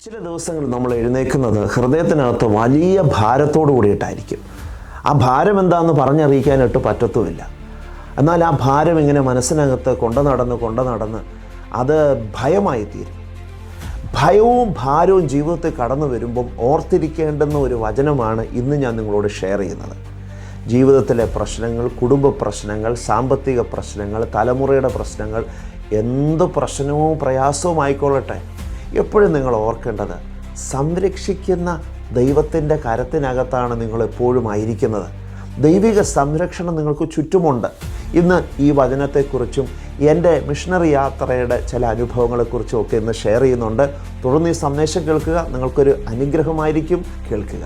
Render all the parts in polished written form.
ചില ദിവസങ്ങൾ നമ്മൾ എഴുന്നേൽക്കുന്നത് ഹൃദയത്തിനകത്ത് വലിയ ഭാരത്തോടു കൂടിയിട്ടായിരിക്കും. ആ ഭാരം എന്താണെന്ന് പറഞ്ഞറിയിക്കാനായിട്ട് പറ്റത്തുമില്ല. എന്നാൽ ആ ഭാരം ഇങ്ങനെ മനസ്സിനകത്ത് കൊണ്ടു നടന്ന് അത് ഭയമായി തീരും. ഭയവും ഭാരവും ജീവിതത്തിൽ കടന്നു വരുമ്പം ഓർത്തിരിക്കേണ്ടുന്ന ഒരു വചനമാണ് ഇന്ന് ഞാൻ നിങ്ങളോട് ഷെയർ ചെയ്യുന്നത്. ജീവിതത്തിലെ പ്രശ്നങ്ങൾ, കുടുംബ പ്രശ്നങ്ങൾ, സാമ്പത്തിക പ്രശ്നങ്ങൾ, തലമുറയുടെ പ്രശ്നങ്ങൾ, എന്ത് പ്രശ്നവും പ്രയാസവും ആയിക്കൊള്ളട്ടെ, എപ്പോഴും നിങ്ങൾ ഓർക്കേണ്ടത് സംരക്ഷിക്കുന്ന ദൈവത്തിൻ്റെ കരത്തിനകത്താണ് നിങ്ങളെപ്പോഴും ആയിരിക്കുന്നത്. ദൈവിക സംരക്ഷണം നിങ്ങൾക്ക് ചുറ്റുമുണ്ട്. ഇന്ന് ഈ വചനത്തെക്കുറിച്ചും എൻ്റെ മിഷണറി യാത്രയുടെ ചില അനുഭവങ്ങളെക്കുറിച്ചും ഒക്കെ ഇന്ന് ഷെയർ ചെയ്യുന്നുണ്ട്. തുടർന്ന് ഈ സന്ദേശം കേൾക്കുക, നിങ്ങൾക്കൊരു അനുഗ്രഹമായിരിക്കും. കേൾക്കുക.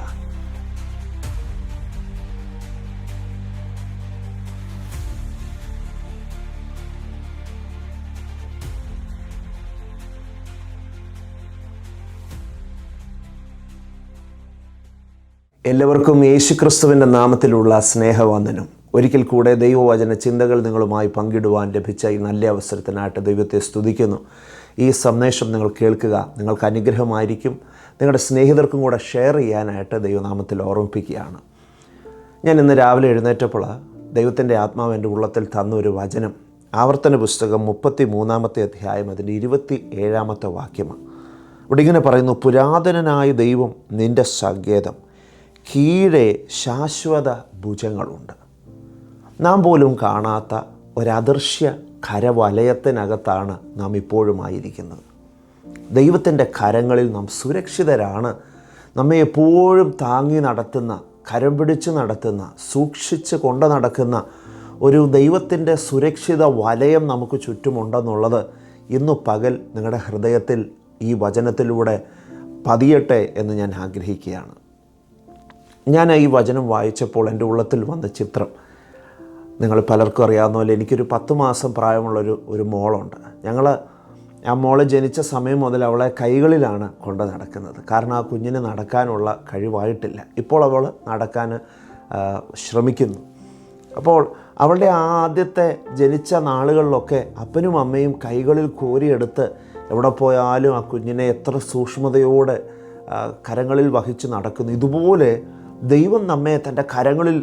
എല്ലാവർക്കും യേശുക്രിസ്തുവിൻ്റെ നാമത്തിലുള്ള സ്നേഹവന്ദനം. ഒരിക്കൽ കൂടെ ദൈവവചന ചിന്തകൾ നിങ്ങളുമായി പങ്കിടുവാൻ ലഭിച്ച ഈ നല്ല അവസരത്തിനായിട്ട് ദൈവത്തെ സ്തുതിക്കുന്നു. ഈ സന്ദേശം നിങ്ങൾ കേൾക്കുക, നിങ്ങൾക്ക് അനുഗ്രഹമായിരിക്കും. നിങ്ങളുടെ സ്നേഹിതർക്കും കൂടെ ഷെയർ ചെയ്യാനായിട്ട് ദൈവനാമത്തിൽ ഓർമ്മിപ്പിക്കുകയാണ്. ഞാൻ ഇന്ന് രാവിലെ എഴുന്നേറ്റപ്പോൾ ദൈവത്തിൻ്റെ ആത്മാവ് എൻ്റെ ഉള്ളത്തിൽ തന്നൊരു വചനം ആവർത്തന പുസ്തകം 33 അധ്യായം അതിൻ്റെ 27 വാക്യമാണ്. ഇവിടെ ഇങ്ങനെ പറയുന്നു: പുരാതനനായ ദൈവം നിൻ്റെ സങ്കേതം, കീഴെ ശാശ്വത ഭുജങ്ങളുണ്ട്. നാം പോലും കാണാത്ത ഒരദൃശ്യ കരവലയത്തിനകത്താണ് നാം ഇപ്പോഴും ആയിരിക്കുന്നത്. ദൈവത്തിൻ്റെ കരങ്ങളിൽ നാം സുരക്ഷിതരാണ്. നമ്മെ എപ്പോഴും താങ്ങി നടത്തുന്ന, കരം പിടിച്ച് നടത്തുന്ന, സൂക്ഷിച്ച് കൊണ്ട് നടക്കുന്ന ഒരു ദൈവത്തിൻ്റെ സുരക്ഷിത വലയം നമുക്ക് ചുറ്റുമുണ്ടെന്നുള്ളത് ഇന്നു പകൽ നിങ്ങളുടെ ഹൃദയത്തിൽ ഈ വചനത്തിലൂടെ പതിയട്ടെ എന്ന് ഞാൻ ആഗ്രഹിക്കുകയാണ്. ഞാൻ ഈ വചനം വായിച്ചപ്പോൾ എൻ്റെ ഉള്ളത്തിൽ വന്ന ചിത്രം നിങ്ങൾ പലർക്കും അറിയാവുന്ന പോലെ എനിക്കൊരു 10 മാസം പ്രായമുള്ളൊരു മോളുണ്ട്. ഞങ്ങൾ ആ മോളെ ജനിച്ച സമയം മുതൽ അവളെ കൈകളിലാണ് കൊണ്ട് നടക്കുന്നത്. കാരണം ആ കുഞ്ഞിന് നടക്കാനുള്ള കഴിവായിട്ടില്ല. ഇപ്പോൾ അവൾ നടക്കാൻ ശ്രമിക്കുന്നു. അപ്പോൾ അവളുടെ ആദ്യത്തെ ജനിച്ച നാളുകളിലൊക്കെ അപ്പനും അമ്മയും കൈകളിൽ കോരിയെടുത്ത് എവിടെ പോയാലും ആ കുഞ്ഞിനെ എത്ര സൂക്ഷ്മതയോടെ കരങ്ങളിൽ വഹിച്ച് നടക്കുന്നു. ഇതുപോലെ ദൈവം നമ്മെ തൻ്റെ കരങ്ങളിൽ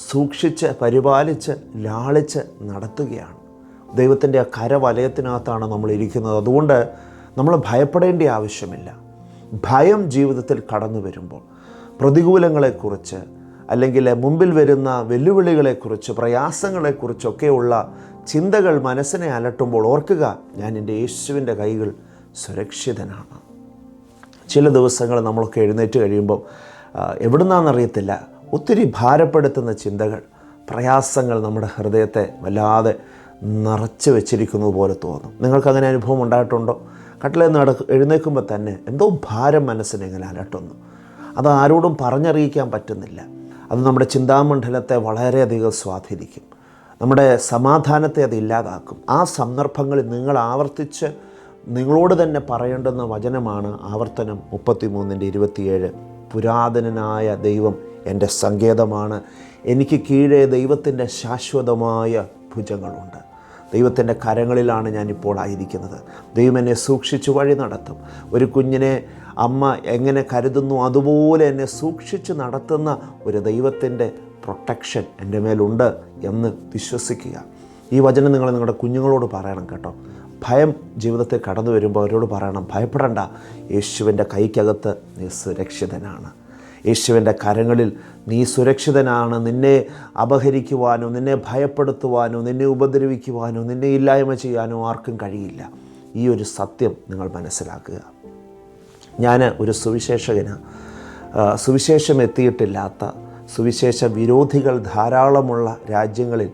സൂക്ഷിച്ച് പരിപാലിച്ച് ലാളിച്ച് നടത്തുകയാണ്. ദൈവത്തിൻ്റെ ആ കരവലയത്തിനകത്താണ് നമ്മൾ ഇരിക്കുന്നത്. അതുകൊണ്ട് നമ്മൾ ഭയപ്പെടേണ്ട ആവശ്യമില്ല. ഭയം ജീവിതത്തിൽ കടന്നു വരുമ്പോൾ പ്രതികൂലങ്ങളെക്കുറിച്ച് അല്ലെങ്കിൽ മുമ്പിൽ വരുന്ന വെല്ലുവിളികളെക്കുറിച്ച്, പ്രയാസങ്ങളെക്കുറിച്ചൊക്കെയുള്ള ചിന്തകൾ മനസ്സിനെ അലട്ടുമ്പോൾ ഓർക്കുക, ഞാൻ എൻ്റെ യേശുവിൻ്റെ കൈകൾ സുരക്ഷിതനാണ്. ചില ദിവസങ്ങൾ നമ്മളൊക്കെ എഴുന്നേറ്റ് കഴിയുമ്പോൾ എവിടുന്നാണെന്നറിയത്തില്ല, ഒത്തിരി ഭാരപ്പെടുത്തുന്ന ചിന്തകൾ, പ്രയാസങ്ങൾ നമ്മുടെ ഹൃദയത്തെ വല്ലാതെ നിറച്ച് വെച്ചിരിക്കുന്നത് പോലെ തോന്നും. നിങ്ങൾക്കങ്ങനെ അനുഭവം ഉണ്ടായിട്ടുണ്ടോ? കട്ടിലിൽ എഴുന്നേൽക്കുമ്പോൾ തന്നെ എന്തോ ഭാരം മനസ്സിനെ ഇങ്ങനെ അലട്ടുന്നു. അത് ആരോടും പറഞ്ഞറിയിക്കാൻ പറ്റുന്നില്ല. അത് നമ്മുടെ ചിന്താമണ്ഡലത്തെ വളരെയധികം സ്വാധീനിക്കും. നമ്മുടെ സമാധാനത്തെ അത് ഇല്ലാതാക്കും. ആ സന്ദർഭങ്ങളിൽ നിങ്ങൾ ആവർത്തിച്ച് നിങ്ങളോട് തന്നെ പറയേണ്ടുന്ന വചനമാണ് ആവർത്തനം 33:27. പുരാതനനായ ദൈവം എൻ്റെ സങ്കേതമാണ്, എനിക്ക് കീഴെ ദൈവത്തിൻ്റെ ശാശ്വതമായ ഭുജങ്ങളുണ്ട്. ദൈവത്തിൻ്റെ കരങ്ങളിലാണ് ഞാനിപ്പോൾ ആയിരിക്കുന്നത്. ദൈവം എന്നെ സൂക്ഷിച്ച് വഴി നടത്തും. ഒരു കുഞ്ഞിനെ അമ്മ എങ്ങനെ കരുതുന്നു അതുപോലെ എന്നെ സൂക്ഷിച്ച് നടത്തുന്ന ഒരു ദൈവത്തിൻ്റെ പ്രൊട്ടക്ഷൻ എൻ്റെ മേലുണ്ട് എന്ന് വിശ്വസിക്കുക. ഈ വചനം നിങ്ങൾ നിങ്ങളുടെ കുഞ്ഞുങ്ങളോട് പറയണം കേട്ടോ. ഭയം ജീവിതത്തിൽ കടന്നു വരുമ്പോൾ അവരോട് പറയണം, ഭയപ്പെടണ്ട, യേശുവിൻ്റെ കൈക്കകത്ത് നീ സുരക്ഷിതനാണ്. യേശുവിൻ്റെ കരങ്ങളിൽ നീ സുരക്ഷിതനാണ്. നിന്നെ അപഹരിക്കുവാനോ, നിന്നെ ഭയപ്പെടുത്തുവാനോ, നിന്നെ ഉപദ്രവിക്കുവാനോ, നിന്നെ ഇല്ലായ്മ ചെയ്യാനോ ആർക്കും കഴിയില്ല. ഈ ഒരു സത്യം നിങ്ങൾ മനസ്സിലാക്കുക. ഞാൻ ഒരു സുവിശേഷകനാണ്. സുവിശേഷം എത്തിയിട്ടില്ലാത്ത, സുവിശേഷ വിരോധികൾ ധാരാളമുള്ള രാജ്യങ്ങളിൽ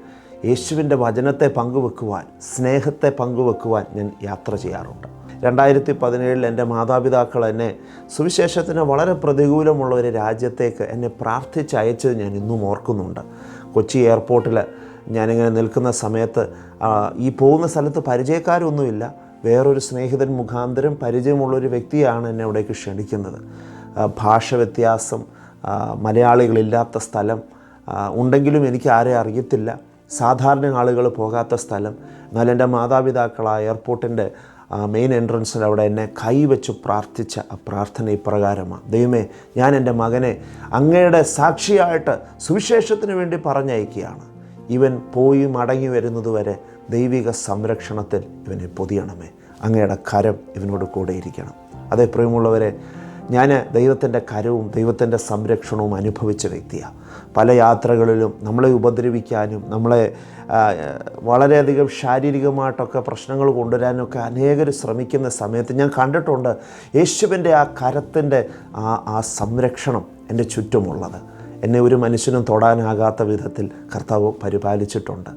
യേശുവിൻ്റെ വചനത്തെ പങ്കുവെക്കുവാൻ, സ്നേഹത്തെ പങ്കുവെക്കുവാൻ ഞാൻ യാത്ര ചെയ്യാറുണ്ട്. 2017 എൻ്റെ മാതാപിതാക്കൾ എന്നെ സുവിശേഷത്തിന് വളരെ പ്രതികൂലമുള്ള ഒരു രാജ്യത്തേക്ക് എന്നെ പ്രാർത്ഥിച്ച് അയച്ചത് ഞാൻ ഇന്നും ഓർക്കുന്നുണ്ട്. കൊച്ചി എയർപോർട്ടിൽ ഞാനിങ്ങനെ നിൽക്കുന്ന സമയത്ത് ഈ പോകുന്ന സ്ഥലത്ത് പരിചയക്കാരൊന്നുമില്ല. വേറൊരു സ്നേഹിതൻ മുഖാന്തരം പരിചയമുള്ളൊരു വ്യക്തിയാണ് എന്നെ അവിടേക്ക് ക്ഷണിക്കുന്നത്. ഭാഷ വ്യത്യാസം, മലയാളികളില്ലാത്ത സ്ഥലം, ഉണ്ടെങ്കിലും എനിക്ക് ആരെയും അറിയത്തില്ല. സാധാരണ ആളുകൾ പോകാത്ത സ്ഥലം. എന്നാൽ എൻ്റെ മാതാപിതാക്കൾ ആ എയർപോർട്ടിൻ്റെ മെയിൻ എൻട്രൻസിൽ അവിടെ എന്നെ കൈവച്ച് പ്രാർത്ഥിച്ച ആ പ്രാർത്ഥന ഇപ്രകാരമാണ്: ദൈവമേ, ഞാൻ എൻ്റെ മകനെ അങ്ങയുടെ സാക്ഷിയായിട്ട് സുവിശേഷത്തിന് വേണ്ടി പറഞ്ഞയക്കുകയാണ്. ഇവൻ പോയി മടങ്ങി വരുന്നതുവരെ ദൈവിക സംരക്ഷണത്തിൽ ഇവനെ പൊതിയണമേ. അങ്ങയുടെ കരം ഇവനോട് കൂടെ ഇരിക്കണം. അതേ പ്രിയമുള്ളവരെ, ഞാൻ ദൈവത്തിൻ്റെ കരവും ദൈവത്തിൻ്റെ സംരക്ഷണവും അനുഭവിച്ച വ്യക്തിയാണ്. പല യാത്രകളിലും നമ്മളെ ഉപദ്രവിക്കാനും നമ്മളെ വളരെയധികം ശാരീരികമായിട്ടൊക്കെ പ്രശ്നങ്ങൾ കൊണ്ടുവരാനൊക്കെ അനേകർ ശ്രമിക്കുന്ന സമയത്ത് ഞാൻ കണ്ടിട്ടുണ്ട് യേശുവിൻ്റെ ആ കരത്തിൻ്റെ ആ സംരക്ഷണം എൻ്റെ ചുറ്റുമുള്ളത്. എന്നെ ഒരു മനുഷ്യനും തൊടാനാകാത്ത വിധത്തിൽ കർത്താവ് പരിപാലിച്ചിട്ടുണ്ട്.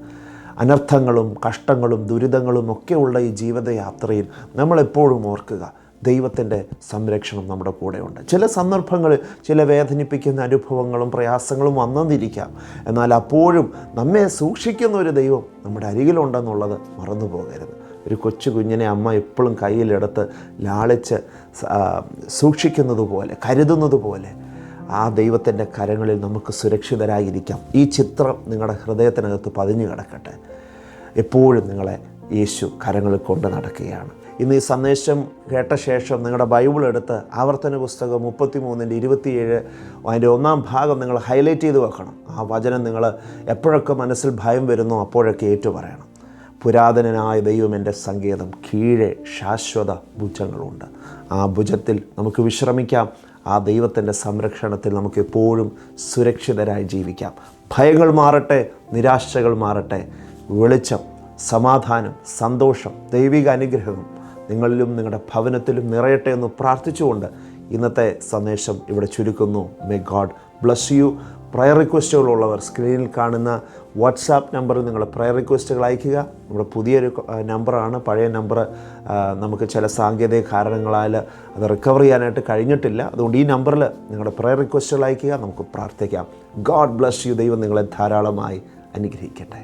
അനർത്ഥങ്ങളും കഷ്ടങ്ങളും ദുരിതങ്ങളും ഒക്കെയുള്ള ഈ ജീവിതയാത്രയിൽ നമ്മളെപ്പോഴും ഓർക്കുക, ദൈവത്തിൻ്റെ സംരക്ഷണം നമ്മുടെ കൂടെയുണ്ട്. ചില സന്ദർഭങ്ങളിൽ ചില വേദനിപ്പിക്കുന്ന അനുഭവങ്ങളും പ്രയാസങ്ങളും വന്നെന്നിരിക്കാം. എന്നാൽ അപ്പോഴും നമ്മെ സൂക്ഷിക്കുന്ന ഒരു ദൈവം നമ്മുടെ അരികിലുണ്ടെന്നുള്ളത് മറന്നു പോകരുത്. ഒരു കൊച്ചു കുഞ്ഞിനെ അമ്മ എപ്പോഴും കയ്യിലെടുത്ത് ലാളിച്ച് സൂക്ഷിക്കുന്നത് പോലെ, കരുതുന്നത് പോലെ ആ ദൈവത്തിൻ്റെ കരങ്ങളിൽ നമുക്ക് സുരക്ഷിതരായിരിക്കാം. ഈ ചിത്രം നിങ്ങളുടെ ഹൃദയത്തിനകത്ത് പതിഞ്ഞു കിടക്കട്ടെ. എപ്പോഴും നിങ്ങളെ യേശു കരങ്ങളിൽ കൊണ്ട് നടക്കുകയാണ്. ഇന്ന് ഈ സന്ദേശം കേട്ട ശേഷം നിങ്ങളുടെ ബൈബിൾ എടുത്ത് ആവർത്തന പുസ്തകം 33:27 അതിൻ്റെ 1-ാം ഭാഗം നിങ്ങൾ ഹൈലൈറ്റ് ചെയ്ത് വെക്കണം. ആ വചനം നിങ്ങൾ എപ്പോഴൊക്കെ മനസ്സിൽ ഭയം വരുന്നോ അപ്പോഴൊക്കെ ഏറ്റുപറയണം. പുരാതനനായ ദൈവം എൻ്റെ സങ്കേതം, കീഴെ ശാശ്വത ഭുജങ്ങളുണ്ട്. ആ ഭുജത്തിൽ നമുക്ക് വിശ്രമിക്കാം. ആ ദൈവത്തിൻ്റെ സംരക്ഷണത്തിൽ നമുക്ക് എപ്പോഴും സുരക്ഷിതരായി ജീവിക്കാം. ഭയങ്ങൾ മാറട്ടെ, നിരാശകൾ മാറട്ടെ. വെളിച്ചം, സമാധാനം, സന്തോഷം, ദൈവിക അനുഗ്രഹം നിങ്ങളിലും നിങ്ങളുടെ ഭവനത്തിലും നിറയട്ടെ എന്ന് പ്രാർത്ഥിച്ചുകൊണ്ട് ഇന്നത്തെ സന്ദേശം ഇവിടെ ചുരുക്കുന്നു. May God bless you. Prayer റിക്വസ്റ്റുകളുള്ളവർ സ്ക്രീനിൽ കാണുന്ന വാട്സാപ്പ് നമ്പറിൽ നിങ്ങൾ പ്രയർ റിക്വസ്റ്റുകൾ അയയ്ക്കുക. നമ്മുടെ പുതിയൊരു നമ്പറാണ്. പഴയ നമ്പർ നമുക്ക് ചില സാങ്കേതിക കാരണങ്ങളാൽ അത് റിക്കവർ ചെയ്യാനായിട്ട് കഴിഞ്ഞിട്ടില്ല. അതുകൊണ്ട് ഈ നമ്പറിൽ നിങ്ങളുടെ പ്രയർ റിക്വസ്റ്റുകൾ അയയ്ക്കുക. നമുക്ക് പ്രാർത്ഥിക്കാം. God bless U. ദൈവം നിങ്ങളെ ധാരാളമായി അനുഗ്രഹിക്കട്ടെ.